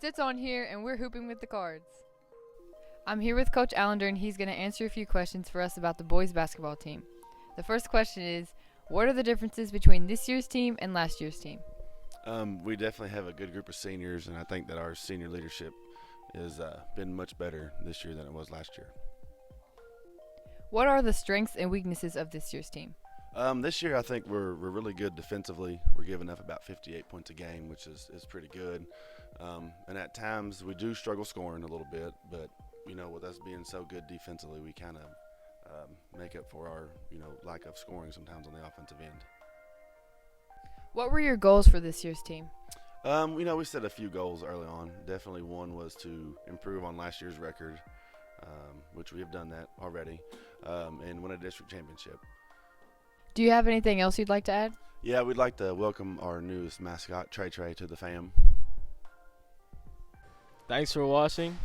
It's on here, and we're hooping with the Cards. I'm here with Coach Allender, and he's going to answer a few questions for us about the boys basketball team. The first question is, what are the differences between this year's team and last year's team? We definitely have a good group of seniors, and I think that our senior leadership has been much better this year than it was last year. What are the strengths and weaknesses of this year's team? This year, I think we're really good defensively. We're giving up about 58 points a game, which is pretty good. And at times, we do struggle scoring a little bit, but with us being so good defensively, we kind of make up for our lack of scoring sometimes on the offensive end. What were your goals for this year's team? We set a few goals early on. Definitely one was to improve on last year's record, which we have done that already, and win a district championship. Do you have anything else you'd like to add? Yeah, we'd like to welcome our newest mascot, Trey, to the fam. Thanks for watching.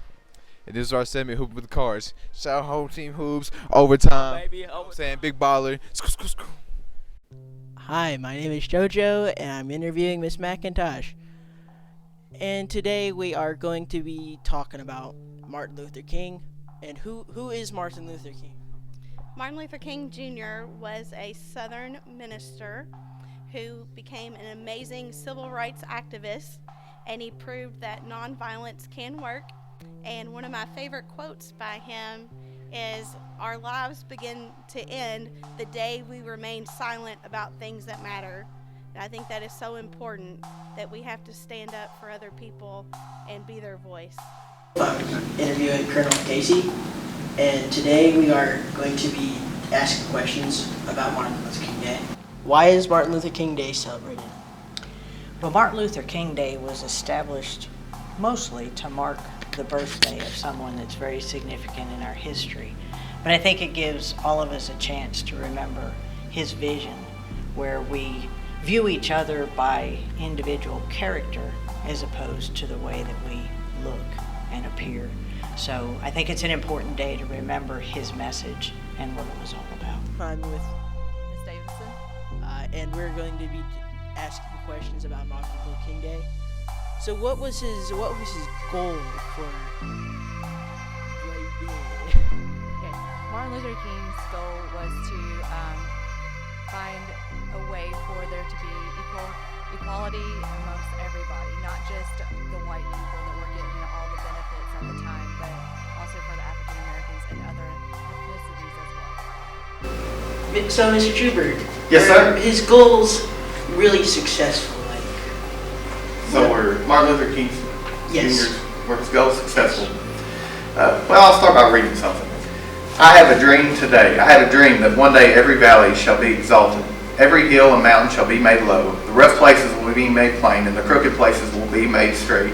And this is our segment, Hoop with the Cards. Shout out whole team hoops, overtime. Baby, I'm saying big baller. Hi, my name is JoJo, and I'm interviewing Miss McIntosh. And today we are going to be talking about Martin Luther King. And who is Martin Luther King? Martin Luther King Jr. was a Southern minister who became an amazing civil rights activist, and he proved that nonviolence can work. And one of my favorite quotes by him is, "Our lives begin to end the day we remain silent about things that matter." And I think that is so important, that we have to stand up for other people and be their voice. I'm interviewing Colonel Casey, and today we are going to be asking questions about Martin Luther King Day. Why is Martin Luther King Day celebrated? Well, Martin Luther King Day was established mostly to mark the birthday of someone that's very significant in our history. But I think it gives all of us a chance to remember his vision, where we view each other by individual character as opposed to the way that we look and appear. So I think it's an important day to remember his message and what it was all about. I'm with Ms. Davidson? and we're going to be asking questions about Martin Luther King Day. So what was his goal for right there? Okay. Martin Luther King's goal was to find a way for there to be equality amongst everybody, not just the white people that were getting all the benefits at the time, but also for the African Americans and other ethnicities as well. So, Mr. Trooper, Yes, sir. were his goals really successful? So were Martin Luther King Yes. Jr. were his goals successful? Well, I'll start by reading something. I have a dream today. I have a dream that one day every valley shall be exalted. Every hill and mountain shall be made low. The rough places will be made plain, and the crooked places will be made straight.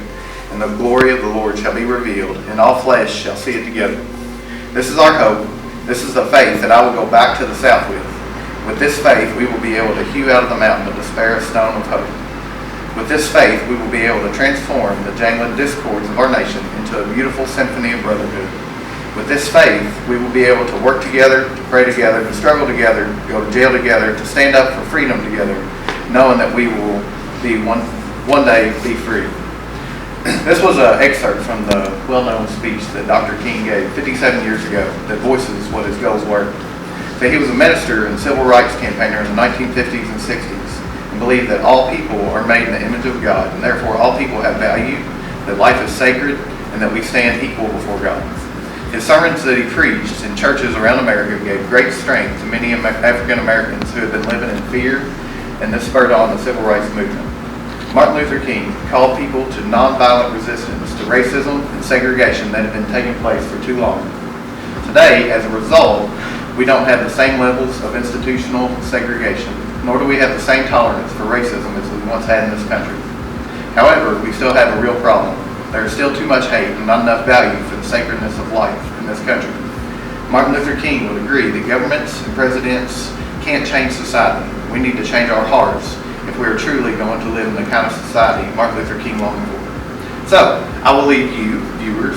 And the glory of the Lord shall be revealed, and all flesh shall see it together. This is our hope. This is the faith that I will go back to the south with. With this faith, we will be able to hew out of the mountain of despair a stone of hope. With this faith, we will be able to transform the jangling discords of our nation into a beautiful symphony of brotherhood. With this faith, we will be able to work together, to pray together, to struggle together, to go to jail together, to stand up for freedom together, knowing that we will be one day be free. This was an excerpt from the well-known speech that Dr. King gave 57 years ago that voices what his goals were. So he was a minister and civil rights campaigner in the 1950s and 60s and believed that all people are made in the image of God, and therefore all people have value, that life is sacred, and that we stand equal before God. His sermons that he preached in churches around America gave great strength to many African Americans who had been living in fear, and this spurred on the civil rights movement. Martin Luther King called people to nonviolent resistance to racism and segregation that had been taking place for too long. Today, as a result, we don't have the same levels of institutional segregation, nor do we have the same tolerance for racism as we once had in this country. However, we still have a real problem. There is still too much hate and not enough value for the sacredness of life in this country. Martin Luther King would agree that governments and presidents can't change society. We need to change our hearts if we are truly going to live in the kind of society Martin Luther King longed for. So, I will leave you, viewers,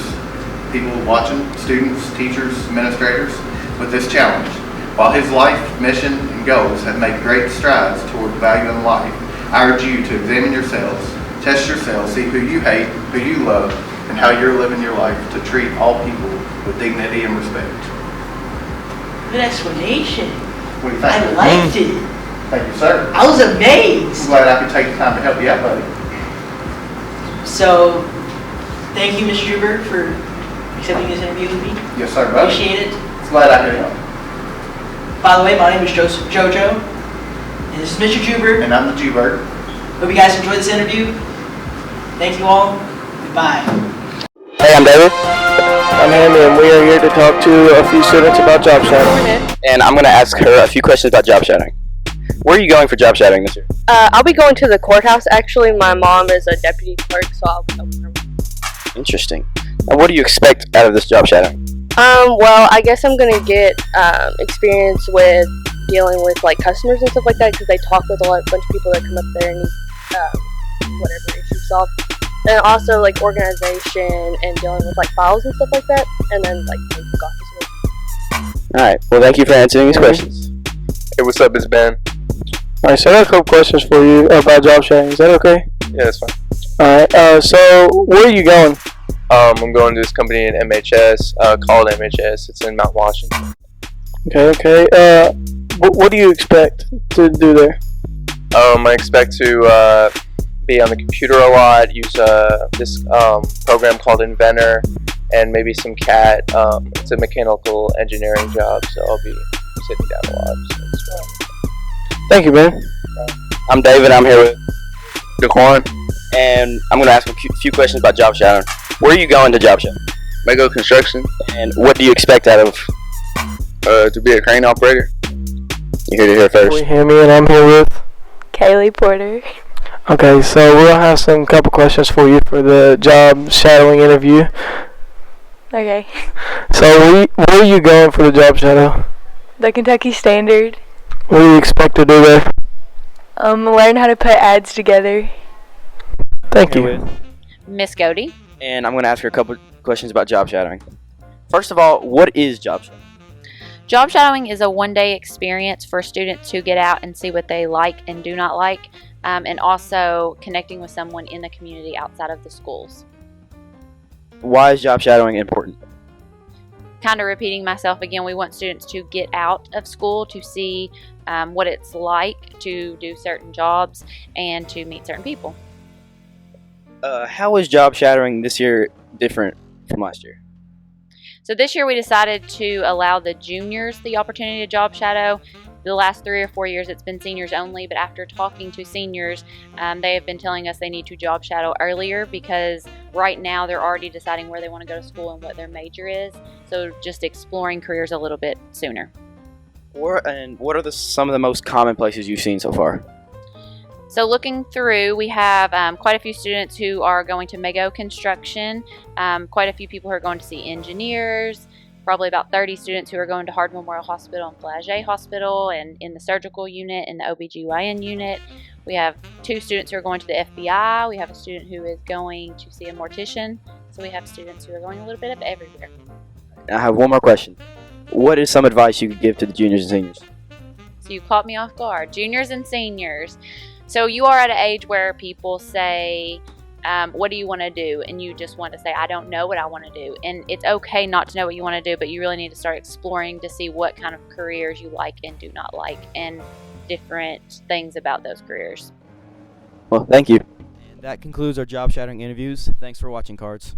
people watching, students, teachers, administrators, with this challenge. While his life, mission, and goals have made great strides toward value in life, I urge you to examine yourselves, Test yourself, see who you hate, who you love, and how you're living your life to treat all people with dignity and respect. Good explanation. What do you think? I liked it. Thank you, sir. I was amazed. I'm glad I could take the time to help you out, buddy. So, thank you, Mr. Huber, for accepting this interview with me. Yes, sir, buddy. Appreciate it. Glad I could help. By the way, my name is Jojo, and this is Mr. Juber. And I'm the G-Bird. Hope you guys enjoyed this interview. Thank you all. Goodbye. Hey, I'm David. I'm Hammy, and we are here to talk to a few students about job shadowing. And I'm going to ask her a few questions about job shadowing. Where are you going for job shadowing this year? I'll be going to the courthouse. Actually, my mom is a deputy clerk, so I'll be helping her. Interesting. And what do you expect out of this job shadowing? Well, I guess I'm gonna get experience with dealing with like customers and stuff like that, because they talk with a bunch of people that come up there and need whatever issue solved. And also like organization and dealing with like files and stuff like that, and then like office work. All right. Well, thank you for answering these questions. Hey, what's up? It's Ben. All right, so I got a couple questions for you about job shadowing. Is that okay? Yeah, that's fine. All right. So where are you going? I'm going to this company in MHS, called MHS. It's in Mount Washington. Okay. What do you expect to do there? I expect to be on the computer a lot, use this program called Inventor, and maybe some CAT. It's a mechanical engineering job, so I'll be sitting down a lot. So it's fun. Thank you, Ben. I'm David. I'm here with Daquan, and I'm going to ask a few questions about job shadowing. Where are you going to job shadow? Mego Construction. And what do you expect out of? To be a crane operator. You heard it here first. We Hammy, and I'm here with Kaylee Porter. Okay, so we'll have some couple questions for you for the job shadowing interview. Okay. So where are you going for the job shadow? The Kentucky Standard. What do you expect to do there? Learn how to put ads together. Thank you. Miss Godey. And I'm going to ask her a couple questions about job shadowing. First of all, what is job shadowing? Job shadowing is a one-day experience for students to get out and see what they like and do not like, and also connecting with someone in the community outside of the schools. Why is job shadowing important? Kind of repeating myself again, we want students to get out of school to see what it's like to do certain jobs and to meet certain people. How is job shadowing this year different from last year? So this year we decided to allow the juniors the opportunity to job shadow. The last 3 or 4 years it's been seniors only, but after talking to seniors, they have been telling us they need to job shadow earlier, because right now they're already deciding where they want to go to school and what their major is. So just exploring careers a little bit sooner. What are some of the most common places you've seen so far? So looking through, we have quite a few students who are going to Mego Construction, quite a few people who are going to see engineers, probably about 30 students who are going to Hard Memorial Hospital and Flagey Hospital, and in the surgical unit and the OBGYN unit. We have 2 students who are going to the FBI. We have a student who is going to see a mortician. So we have students who are going a little bit of everywhere. I have one more question. What is some advice you could give to the juniors and seniors? So you caught me off guard. Juniors and seniors. So you are at an age where people say, what do you want to do? And you just want to say, I don't know what I want to do. And it's okay not to know what you want to do, but you really need to start exploring to see what kind of careers you like and do not like, and different things about those careers. Well, thank you. And that concludes our job shadowing interviews. Thanks for watching, Cards.